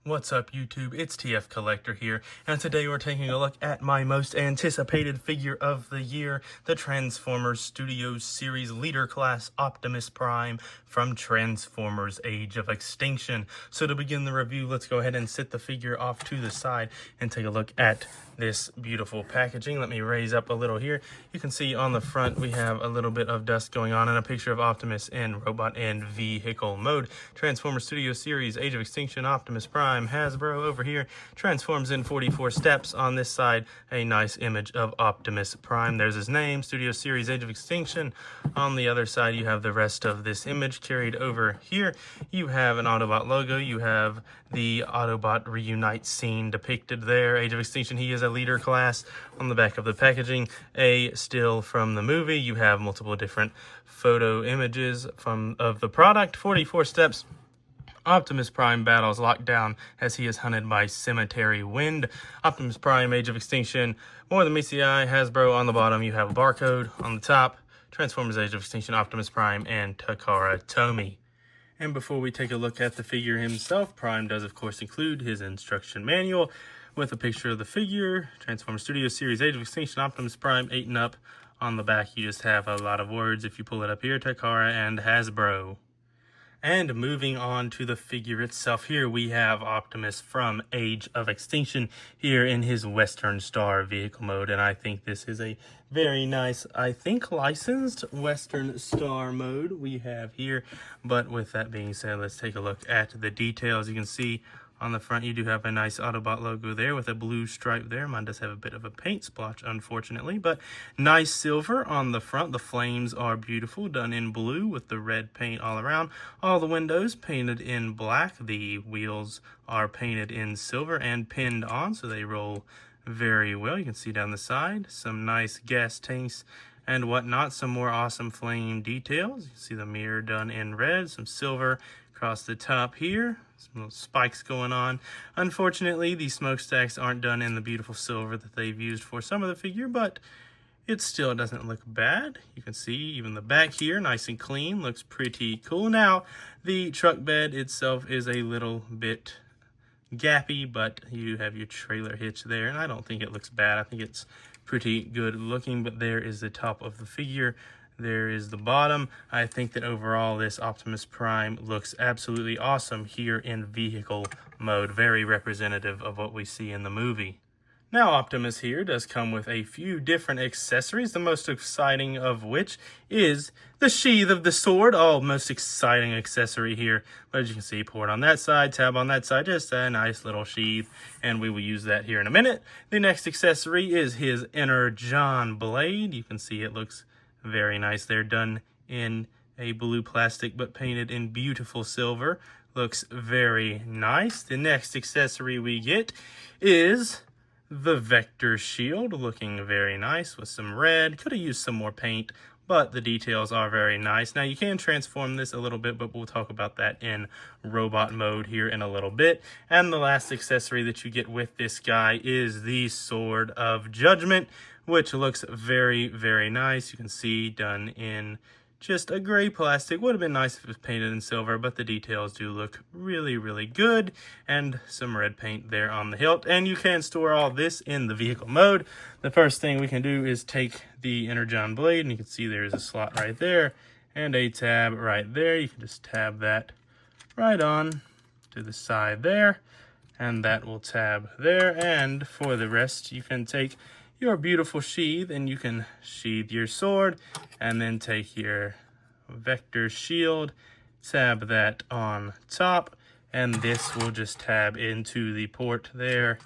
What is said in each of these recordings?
What's up, YouTube? It's TF Collector here, and today we're taking a look at my most anticipated figure of the year, the Transformers Studios Series Leader Class Optimus Prime from Transformers Age of Extinction. So to begin the review, let's go ahead and sit the figure off to the side and take a look at this beautiful packaging. Let me raise up a little here. You can see on the front we have a little bit of dust going on and a picture of Optimus in robot and vehicle mode. Transformers Studios Series Age of Extinction Optimus Prime. Hasbro over here transforms in 44 steps. On this side, a nice image of Optimus Prime. There's his name, Studio Series Age of Extinction. On the other side, you have the rest of this image carried over here. You have an Autobot logo. You have the Autobot reunite scene depicted there. Age of Extinction, he is a leader class. On the back of the packaging, a still from the movie. You have multiple different photo images of the product. 44 steps. Optimus Prime battles lockdown as he is hunted by Cemetery Wind. Optimus Prime Age of Extinction, more than meets the eye. Hasbro on the bottom. You have a barcode on the top. Transformers Age of Extinction, Optimus Prime, and Takara Tomy. And before we take a look at the figure himself, Prime does of course include his instruction manual with a picture of the figure. Transformers Studios Series Age of Extinction, Optimus Prime, 8 and up. On the back you just have a lot of words if you pull it up here, Takara and Hasbro. And moving on to the figure itself, here we have Optimus from Age of Extinction here in his Western Star vehicle mode. And I think this is a very nice, I think, licensed Western Star mode we have here. But with that being said, let's take a look at the details. You can see on the front, you do have a nice Autobot logo there with a blue stripe there. Mine does have a bit of a paint splotch, unfortunately, but nice silver on the front. The flames are beautiful, done in blue with the red paint all around. All the windows painted in black. The wheels are painted in silver and pinned on, so they roll very well. You can see down the side some nice gas tanks and whatnot. Some more awesome flame details. You can see the mirror done in red, some silver across the top here, some little spikes going on. Unfortunately, these smokestacks aren't done in the beautiful silver that they've used for some of the figure, but it still doesn't look bad. You can see even the back here, nice and clean, looks pretty cool. Now, the truck bed itself is a little bit gappy, but you have your trailer hitch there, and I don't think it looks bad. I think it's pretty good looking, but there is the top of the figure. There is the bottom. I think that overall this Optimus Prime looks absolutely awesome here in vehicle mode. Very representative of what we see in the movie. Now Optimus here does come with a few different accessories, the most exciting of which is the sheath of the sword. Oh, most exciting accessory here. But as you can see, port on that side, tab on that side, just a nice little sheath, and we will use that here in a minute. The next accessory is his Energon blade. You can see it looks very nice. They're done in a blue plastic but painted in beautiful silver. Looks very nice. The next accessory we get is the Vector Shield, looking very nice with some red. Could have used some more paint, but the details are very nice. Now you can transform this a little bit, but we'll talk about that in robot mode here in a little bit. And the last accessory that you get with this guy is the Sword of Judgment, which looks very, very nice. You can see done in just a gray plastic. Would have been nice if it was painted in silver, but the details do look really, really good. And some red paint there on the hilt. And you can store all this in the vehicle mode. The first thing we can do is take the Energon blade, and you can see there's a slot right there and a tab right there. You can just tab that right on to the side there, and that will tab there. And for the rest, you can take your beautiful sheath and you can sheathe your sword, and then take your Vector Shield, tab that on top, and this will just tab into the port there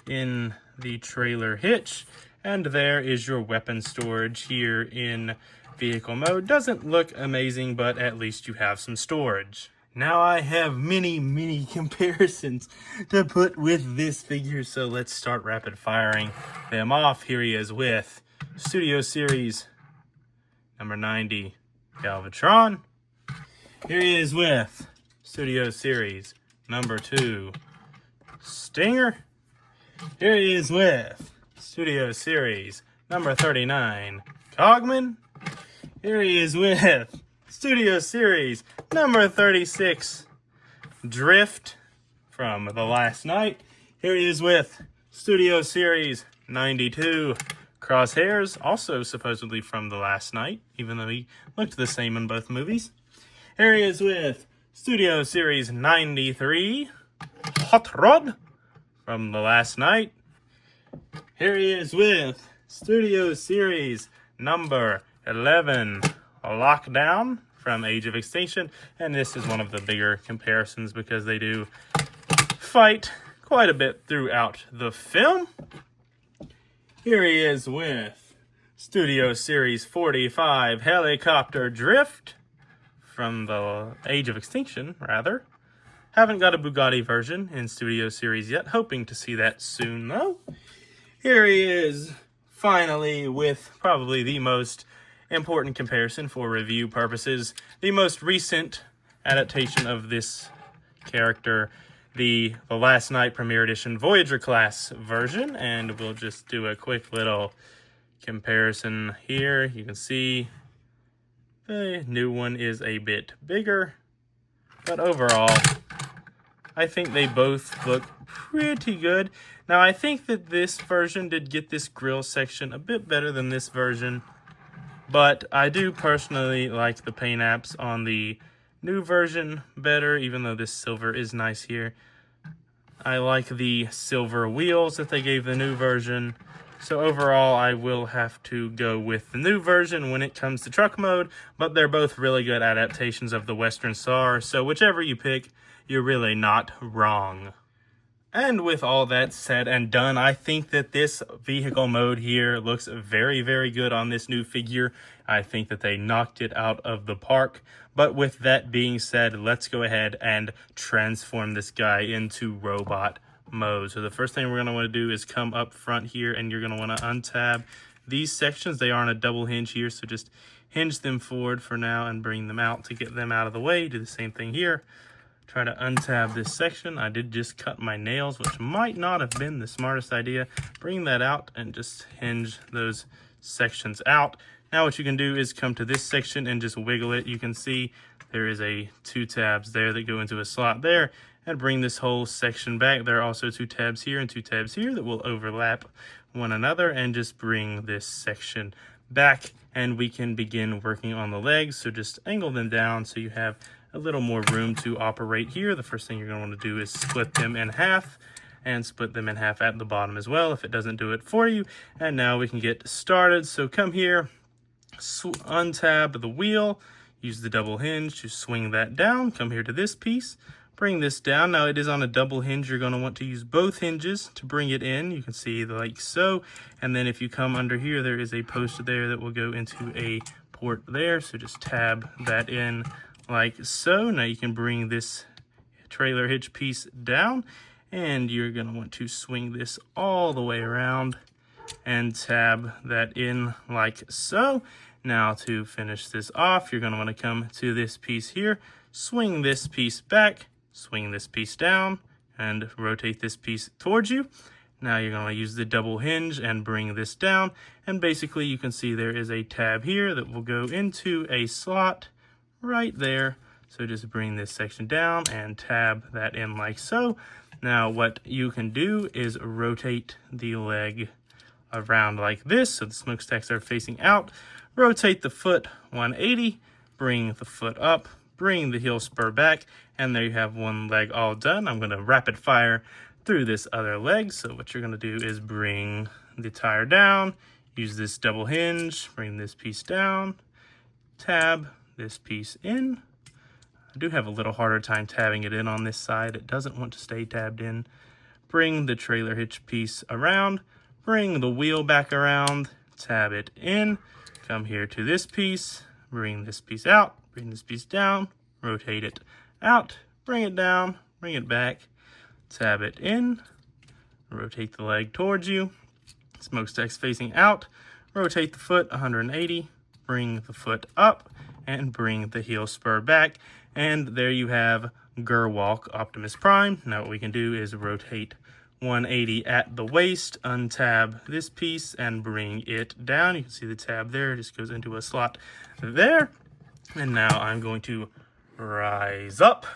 in the trailer hitch. And there is your weapon storage here in vehicle mode. Doesn't look amazing, but at least you have some storage. Now I have many comparisons to put with this figure, so let's start rapid firing them off. Here he is with Studio Series number 90, Galvatron. Here he is with Studio Series number 2, Stinger. Here he is with Studio Series number 39, Cogman. Here he is with Studio Series number 36, Drift. from the last night. Here he is with Studio Series 92 Crosshairs, also supposedly from the last night, even though he looked the same in both movies. Here he is with Studio Series 93 Hot Rod from the last night. Here he is with Studio Series number 11 Lockdown from Age of Extinction, and this is one of the bigger comparisons because they do fight quite a bit throughout the film. Here he is with Studio Series 45 Helicopter Drift from the Age of Extinction, rather. Haven't got a Bugatti version in Studio Series yet, hoping to see that soon though. Here he is finally with probably the most important comparison for review purposes, the most recent adaptation of this character, the last night premiere edition Voyager class version, and we'll just do a quick little comparison here. You can see the new one is a bit bigger, but overall I think they both look pretty good. Now I think that this version did get this grill section a bit better than this version, but I do personally like the paint apps on the new version better, even though this silver is nice here. I like the silver wheels that they gave the new version. So overall, I will have to go with the new version when it comes to truck mode, but they're both really good adaptations of the Western Star, so whichever you pick, you're really not wrong. And with all that said and done, I think that this vehicle mode here looks very, very good on this new figure. I think that they knocked it out of the park. But with that being said, let's go ahead and transform this guy into robot mode. So the first thing we're going to want to do is come up front here, and you're going to want to untab these sections. They are on a double hinge here, so just hinge them forward for now and bring them out to get them out of the way. Do the same thing here. Try to untab this section. I did just cut my nails, which might not have been the smartest idea. Bring that out and just hinge those sections out. Now what you can do is come to this section and just wiggle it. You can see there is two tabs there that go into a slot there, and bring this whole section back. There are also two tabs here and two tabs here that will overlap one another, and just bring this section back, and we can begin working on the legs. So just angle them down so you have a little more room to operate here. The first thing you're going to want to do is split them in half, and split them in half at the bottom as well if it doesn't do it for you. And now we can get started. So come here, untab the wheel, use the double hinge to swing that down. Come here to this piece, bring this down. Now it is on a double hinge. You're going to want to use both hinges to bring it in. You can see like so. And then if you come under here, there is a post there that will go into a port there. So just tab that in like so. Now you can bring this trailer hitch piece down, and you're going to want to swing this all the way around and tab that in like so. Now to finish this off, you're going to want to come to this piece here, swing this piece back, swing this piece down, and rotate this piece towards you. Now you're going to use the double hinge and bring this down, and basically you can see there is a tab here that will go into a slot right there. So just bring this section down and tab that in like so. Now what you can do is rotate the leg around like this so the smokestacks are facing out. Rotate the foot 180, bring the foot up, bring the heel spur back, and there you have one leg all done. I'm going to rapid fire through this other leg. So what you're going to do is bring the tire down, use this double hinge, bring this piece down, tab this piece in. I do have a little harder time tabbing it in on this side. It doesn't want to stay tabbed in. Bring the trailer hitch piece around, bring the wheel back around, tab it in, come here to this piece, bring this piece out, bring this piece down, rotate it out, bring it down, bring it back, tab it in, rotate the leg towards you, smokestacks facing out, rotate the foot 180, bring the foot up, and bring the heel spur back, and there you have Gerwalk Optimus Prime. Now what we can do is rotate 180 at the waist, untab this piece, and bring it down. You can see the tab there, it just goes into a slot there. And now I'm going to rise up,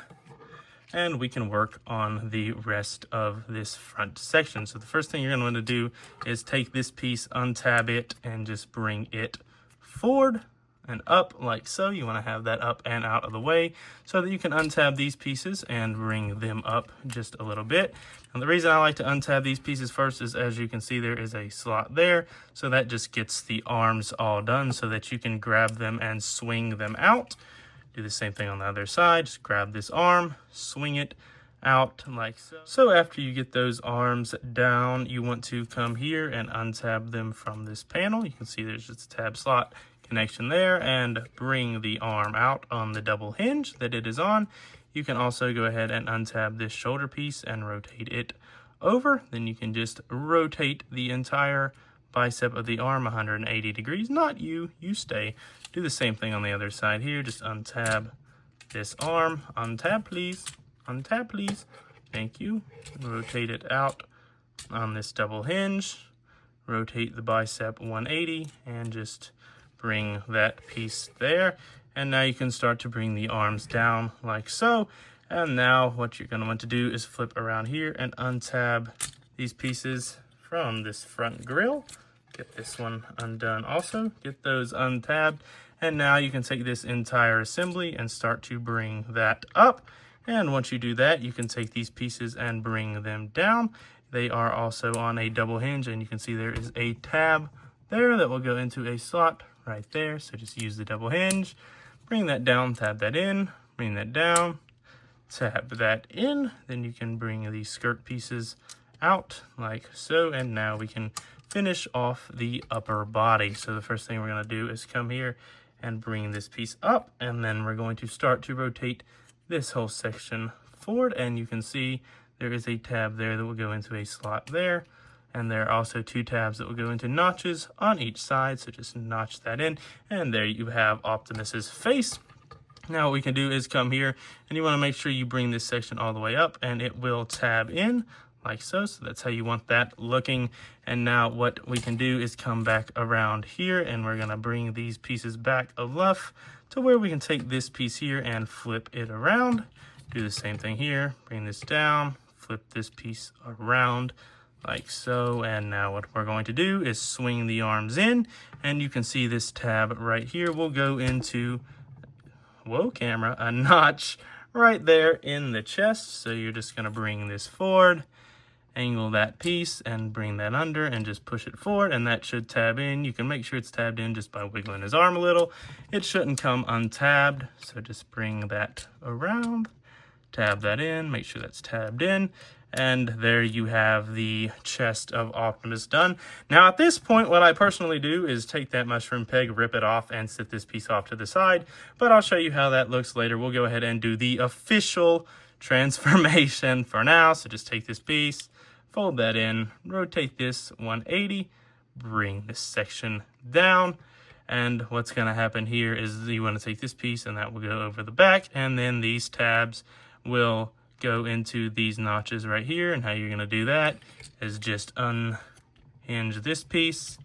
and we can work on the rest of this front section. So the first thing you're going to want to do is take this piece, untab it, and just bring it forward and up like so. You want to have that up and out of the way so that you can untab these pieces and bring them up just a little bit. And the reason I like to untab these pieces first is, as you can see, there is a slot there. So that just gets the arms all done so that you can grab them and swing them out. Do the same thing on the other side. Just grab this arm, swing it out like so. So after you get those arms down, you want to come here and untab them from this panel. You can see there's just a tab slot connection there, and bring the arm out on the double hinge that it is on. You can also go ahead and untab this shoulder piece and rotate it over. Then you can just rotate the entire bicep of the arm 180 degrees. Not you, you stay. Do the same thing on the other side here. Just untab this arm. Untab, please. Untab, please. Thank you. Rotate it out on this double hinge. Rotate the bicep 180 and just bring that piece there. And now you can start to bring the arms down like so. And now what you're going to want to do is flip around here and untab these pieces from this front grill. Get this one undone also. Get those untabbed. And now you can take this entire assembly and start to bring that up. And once you do that, you can take these pieces and bring them down. They are also on a double hinge, and you can see there is a tab there that will go into a slot right there. So just use the double hinge, bring that down, tab that in, bring that down, tab that in. Then you can bring these skirt pieces out like so. And now we can finish off the upper body. So the first thing we're going to do is come here and bring this piece up, and then we're going to start to rotate this whole section forward. And you can see there is a tab there that will go into a slot there. And there are also two tabs that will go into notches on each side. So just notch that in. And there you have Optimus's face. Now what we can do is come here, and you want to make sure you bring this section all the way up, and it will tab in like so. So that's how you want that looking. And now what we can do is come back around here, and we're going to bring these pieces back enough to where we can take this piece here and flip it around. Do the same thing here. Bring this down, flip this piece around like so. And now what we're going to do is swing the arms in, and you can see this tab right here will go into, whoa camera, a notch right there in the chest. So you're just going to bring this forward, angle that piece and bring that under and just push it forward, and that should tab in. You can make sure it's tabbed in just by wiggling his arm a little. It shouldn't come untabbed, so just bring that around, tab that in, make sure that's tabbed in. And there you have the chest of Optimus done. Now at this point, what I personally do is take that mushroom peg, rip it off, and sit this piece off to the side. But I'll show you how that looks later. We'll go ahead and do the official transformation for now. So just take this piece, fold that in, rotate this 180, bring this section down. And what's going to happen here is you want to take this piece, and that will go over the back. And then these tabs will go into these notches right here. And how you're going to do that is just unhinge this piece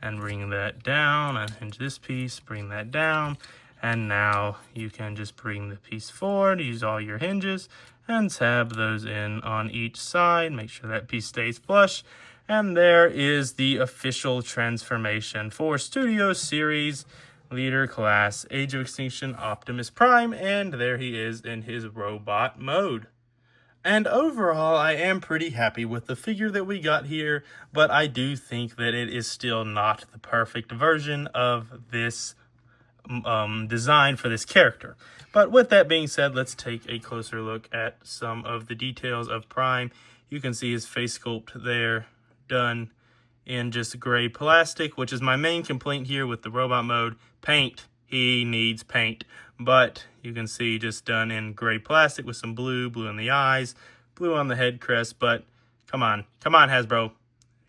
and bring that down, unhinge this piece, bring that down. And now you can just bring the piece forward, use all your hinges, and tab those in on each side. Make sure that piece stays flush. And there is the official transformation for Studio Series Leader Class Age of Extinction Optimus Prime. And there he is in his robot mode. And overall, I am pretty happy with the figure that we got here, but I do think that it is still not the perfect version of this design for this character. But with that being said, let's take a closer look at some of the details of Prime. You can see his face sculpt there, done in just gray plastic, which is my main complaint here with the robot mode. Paint. He needs paint. But you can see just done in gray plastic with some blue in the eyes, blue on the head crest. But come on, Hasbro.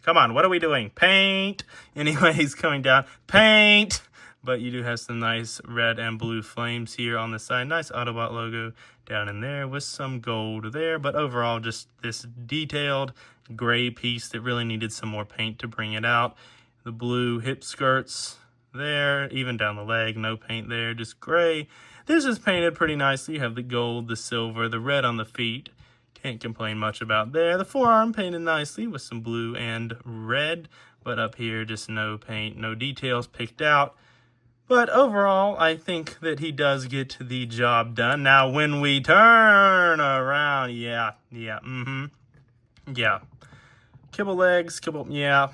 Come on, what are we doing? Paint. Anyways, coming down, paint. But you do have some nice red and blue flames here on the side. Nice Autobot logo down in there with some gold there. But overall, just this detailed gray piece that really needed some more paint to bring it out. The blue hip skirts there, even down the leg, no paint there, just gray. This is painted pretty nicely. You have the gold, the silver, the red on the feet. Can't complain much about there. The forearm painted nicely with some blue and red, but up here just no paint, no details picked out. But overall, I think that he does get the job done. Now, when we turn around, yeah. Kibble legs, yeah.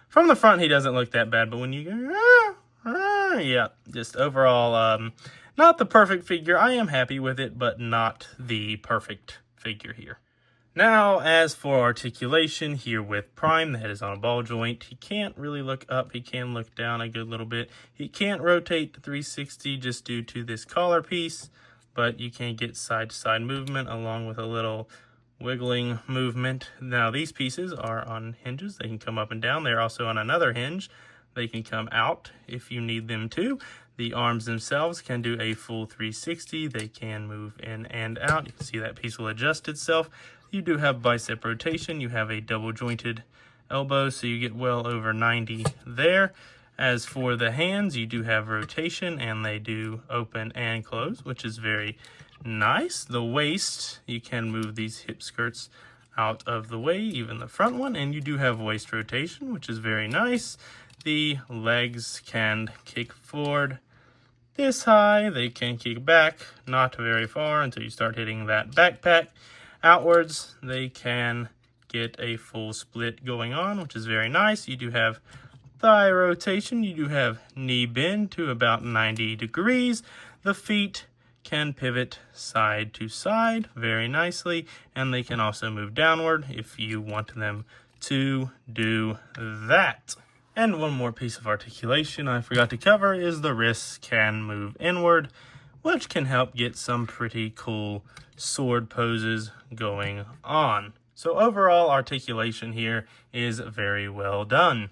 From the front, he doesn't look that bad, but when you go, yeah, just overall, not the perfect figure. I am happy with it, but not the perfect figure here. Now, as for articulation, here with Prime, the head is on a ball joint. He can't really look up. He can look down a good little bit. He can't rotate 360 just due to this collar piece, but you can get side-to-side movement along with a little wiggling movement. Now, these pieces are on hinges. They can come up and down. They're also on another hinge. They can come out if you need them to. The arms themselves can do a full 360. They can move in and out. You can see that piece will adjust itself. You do have bicep rotation. You have a double jointed elbow, so you get well over 90 there. As for the hands, you do have rotation, and they do open and close, which is very nice. The waist, you can move these hip skirts out of the way, even the front one, and you do have waist rotation, which is very nice. The legs can kick forward this high. They can kick back, not very far until you start hitting that backpack. Outwards, they can get a full split going on, which is very nice. You do have thigh rotation. You do have knee bend to about 90 degrees. The feet can pivot side to side very nicely, and they can also move downward if you want them to do that. And one more piece of articulation I forgot to cover is the wrists can move inward, which can help get some pretty cool sword poses going on. So overall, articulation here is very well done.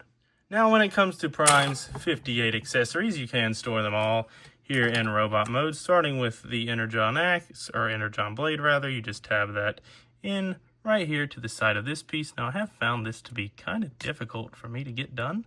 Now, when it comes to Prime's 58 accessories, you can store them all here in robot mode, starting with the Energon axe, or Energon blade rather. You just tab that in right here to the side of this piece. Now, I have found this to be kind of difficult for me to get done.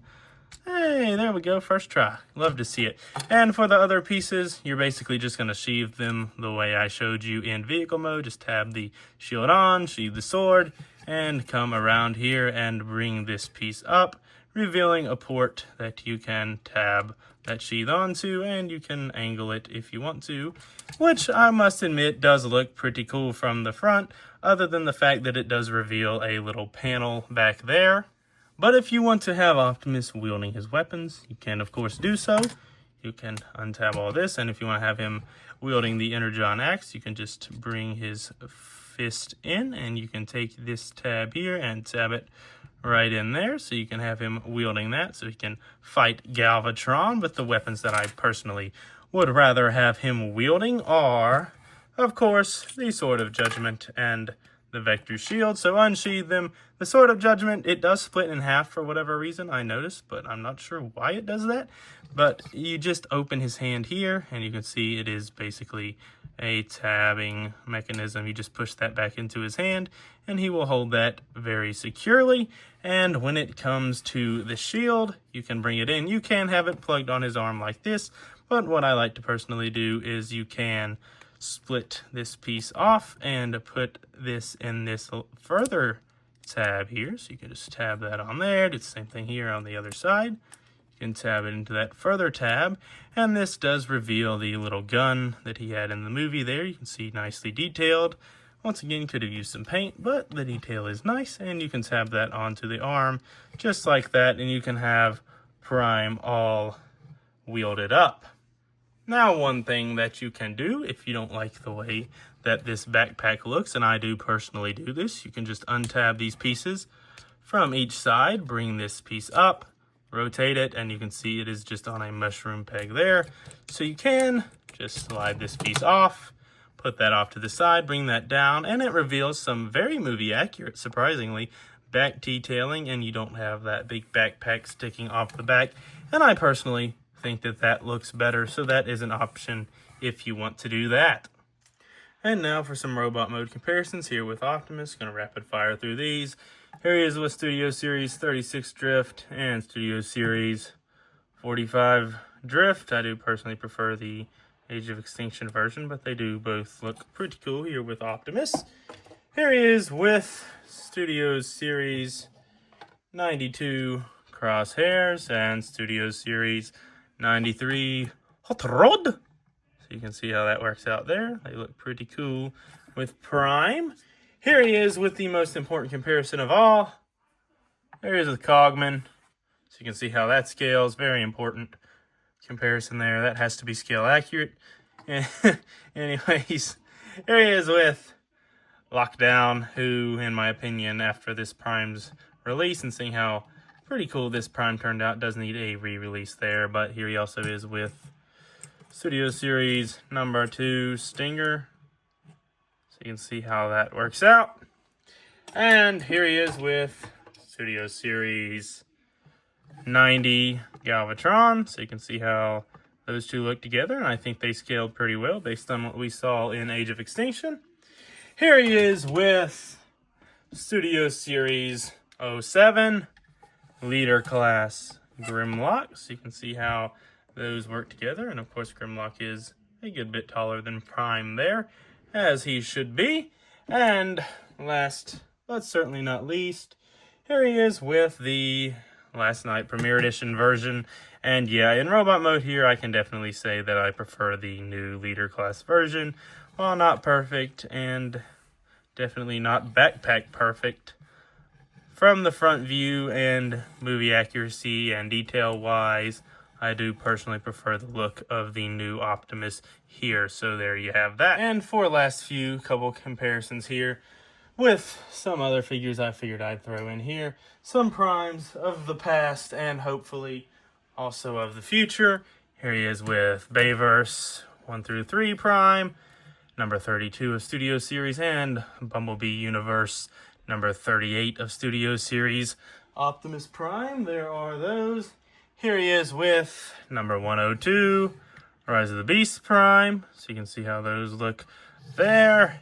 Hey, there we go, first try. Love to see it. And for the other pieces, you're basically just going to sheathe them the way I showed you in vehicle mode. Just tab the shield on, sheathe the sword, and come around here and bring this piece up, revealing a port that you can tab that sheath onto, and you can angle it if you want to, which I must admit does look pretty cool from the front, other than the fact that it does reveal a little panel back there. But if you want to have Optimus wielding his weapons, you can of course do so. You can untab all this, and if you want to have him wielding the Energon axe, you can just bring his fist in, and you can take this tab here and tab it right in there, so you can have him wielding that, so he can fight Galvatron. But the weapons that I personally would rather have him wielding are, of course, the Sword of Judgment and the Vector Shield. So unsheathe them. The Sword of Judgment, it does split in half for whatever reason, I noticed, but I'm not sure why it does that. But you just open his hand here, and you can see it is basically a tabbing mechanism. You just push that back into his hand, and he will hold that very securely. And when it comes to the shield, you can bring it in. You can have it plugged on his arm like this, but what I like to personally do is you can split this piece off and put this in this further tab here. So you can just tab that on there. Do the same thing here on the other side. You can tab it into that further tab, and this does reveal the little gun that he had in the movie there. You can see nicely detailed. Once again, could have used some paint, but the detail is nice, and you can tab that onto the arm just like that, and you can have Prime all wielded up. Now, one thing that you can do if you don't like the way that this backpack looks, and I do personally do this, you can just untab these pieces from each side, bring this piece up, rotate it, and you can see it is just on a mushroom peg there. So you can just slide this piece off, put that off to the side, bring that down, and it reveals some very movie accurate, surprisingly, back detailing, and you don't have that big backpack sticking off the back. And I personally think that that looks better, so that is an option if you want to do that. And now for some robot mode comparisons here with Optimus. Going to rapid fire through these. Here he is with Studio Series 36 Drift and Studio Series 45 Drift. I do personally prefer the Age of Extinction version, but they do both look pretty cool here with Optimus. Here he is with Studios Series 92 Crosshairs and Studios Series 93 Hot Rod. So you can see how that works out there. They look pretty cool with Prime. Here he is with the most important comparison of all. There he is with Cogman. So you can see how that scales. Very important comparison there. That has to be scale accurate. Anyways, here he is with Lockdown, who, in my opinion, after this Prime's release and seeing how pretty cool this Prime turned out, does need a re-release there. But here he also is with Studio Series number 2 Stinger. So you can see how that works out. And here he is with Studio Series 90 Galvatron. So you can see how those two look together. And I think they scaled pretty well based on what we saw in Age of Extinction. Here he is with Studio Series 07 Leader Class Grimlock. So you can see how those work together. And of course, Grimlock is a good bit taller than Prime there, as he should be. And last, but certainly not least, here he is with the Last Night Premiere Edition version. And yeah, in robot mode here, I can definitely say that I prefer the new Leader Class version. While not perfect, and definitely not backpack perfect, from the front view and movie accuracy and detail-wise, I do personally prefer the look of the new Optimus here. So there you have that. And for last few couple comparisons here, with some other figures I figured I'd throw in here. Some Primes of the past and hopefully also of the future. Here he is with Bayverse 1 through 3 Prime, number 32 of Studio Series, and Bumblebee Universe, number 38 of Studio Series. Optimus Prime, there are those. Here he is with number 102, Rise of the Beast Prime. So you can see how those look there.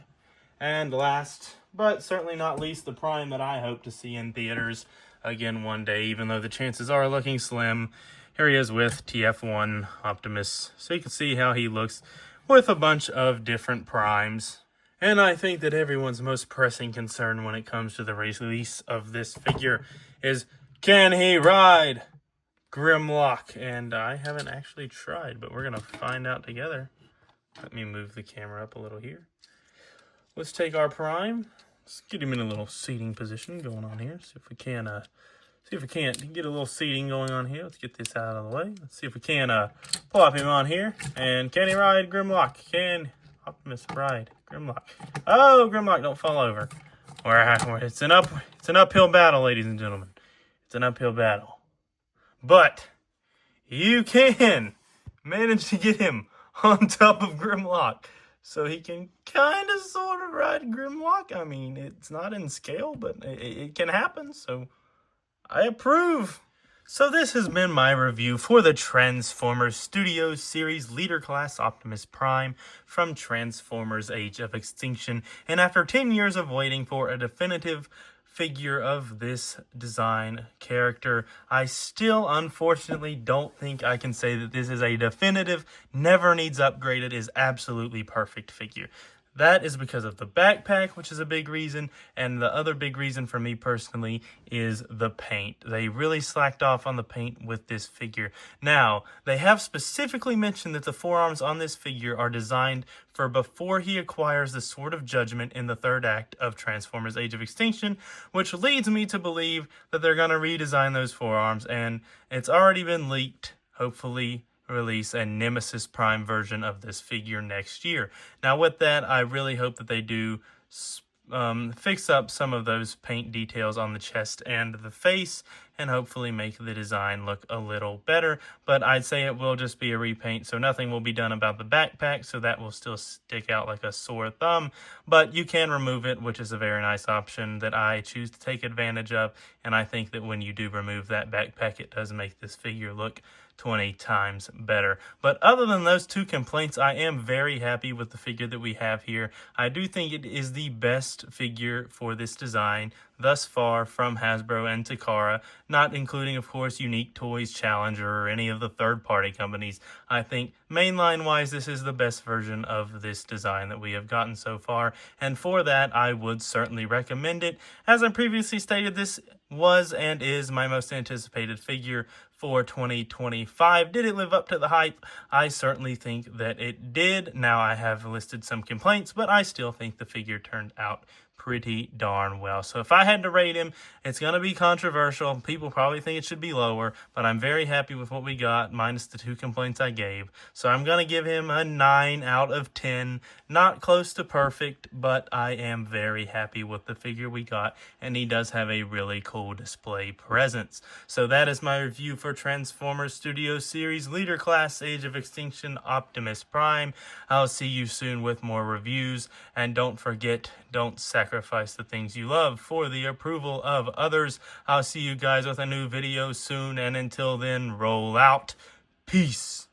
And last, but certainly not least, the Prime that I hope to see in theaters again one day, even though the chances are looking slim. Here he is with TF1 Optimus. So you can see how he looks with a bunch of different Primes. And I think that everyone's most pressing concern when it comes to the release of this figure is, can he ride Grimlock? And I haven't actually tried, but we're going to find out together. Let me move the camera up a little here. Let's take our Prime. Let's get him in a little seating position going on here. See if we can't get a little seating going on here. Let's get this out of the way. Let's see if we can plop him on here. And can he ride Grimlock? Can Optimus ride Grimlock? Oh, Grimlock, don't fall over. It's an uphill battle, ladies and gentlemen. It's an uphill battle. But you can manage to get him on top of Grimlock, so he can kind of sort of ride Grimlock. I mean, it's not in scale, but it can happen, so I approve. So this has been my review for the Transformers Studios Series Leader Class Optimus Prime from Transformers Age of Extinction. And after 10 years of waiting for a definitive figure of this design character, I still unfortunately don't think I can say that this is a definitive, never needs upgraded, is absolutely perfect figure. That is because of the backpack, which is a big reason, and the other big reason for me personally is the paint. They really slacked off on the paint with this figure. Now, they have specifically mentioned that the forearms on this figure are designed for before he acquires the Sword of Judgment in the third act of Transformers Age of Extinction, which leads me to believe that they're going to redesign those forearms, and it's already been leaked, hopefully release a Nemesis Prime version of this figure next year. Now with that, I really hope that they do fix up some of those paint details on the chest and the face, and hopefully make the design look a little better. But I'd say it will just be a repaint, so nothing will be done about the backpack, so that will still stick out like a sore thumb. But you can remove it, which is a very nice option that I choose to take advantage of, and I think that when you do remove that backpack, it does make this figure look 20 times better. But other than those two complaints, I am very happy with the figure that we have here. I do think it is the best figure for this design thus far from Hasbro and Takara, not including, of course, Unique Toys, Challenger, or any of the third-party companies. I think mainline-wise, this is the best version of this design that we have gotten so far, and for that, I would certainly recommend it. As I previously stated, this was and is my most anticipated figure for 2025. Did it live up to the hype? I certainly think that it did. Now, I have listed some complaints, but I still think the figure turned out pretty darn well. So if I had to rate him, it's going to be controversial. People probably think it should be lower, but I'm very happy with what we got, minus the two complaints I gave. So I'm going to give him a 9 out of 10. Not close to perfect, but I am very happy with the figure we got, and he does have a really cool display presence. So that is my review for Transformers Studio Series Leader Class Age of Extinction Optimus Prime. I'll see you soon with more reviews, and don't forget, don't sacrifice the things you love for the approval of others. I'll see you guys with a new video soon, and until then, roll out. Peace.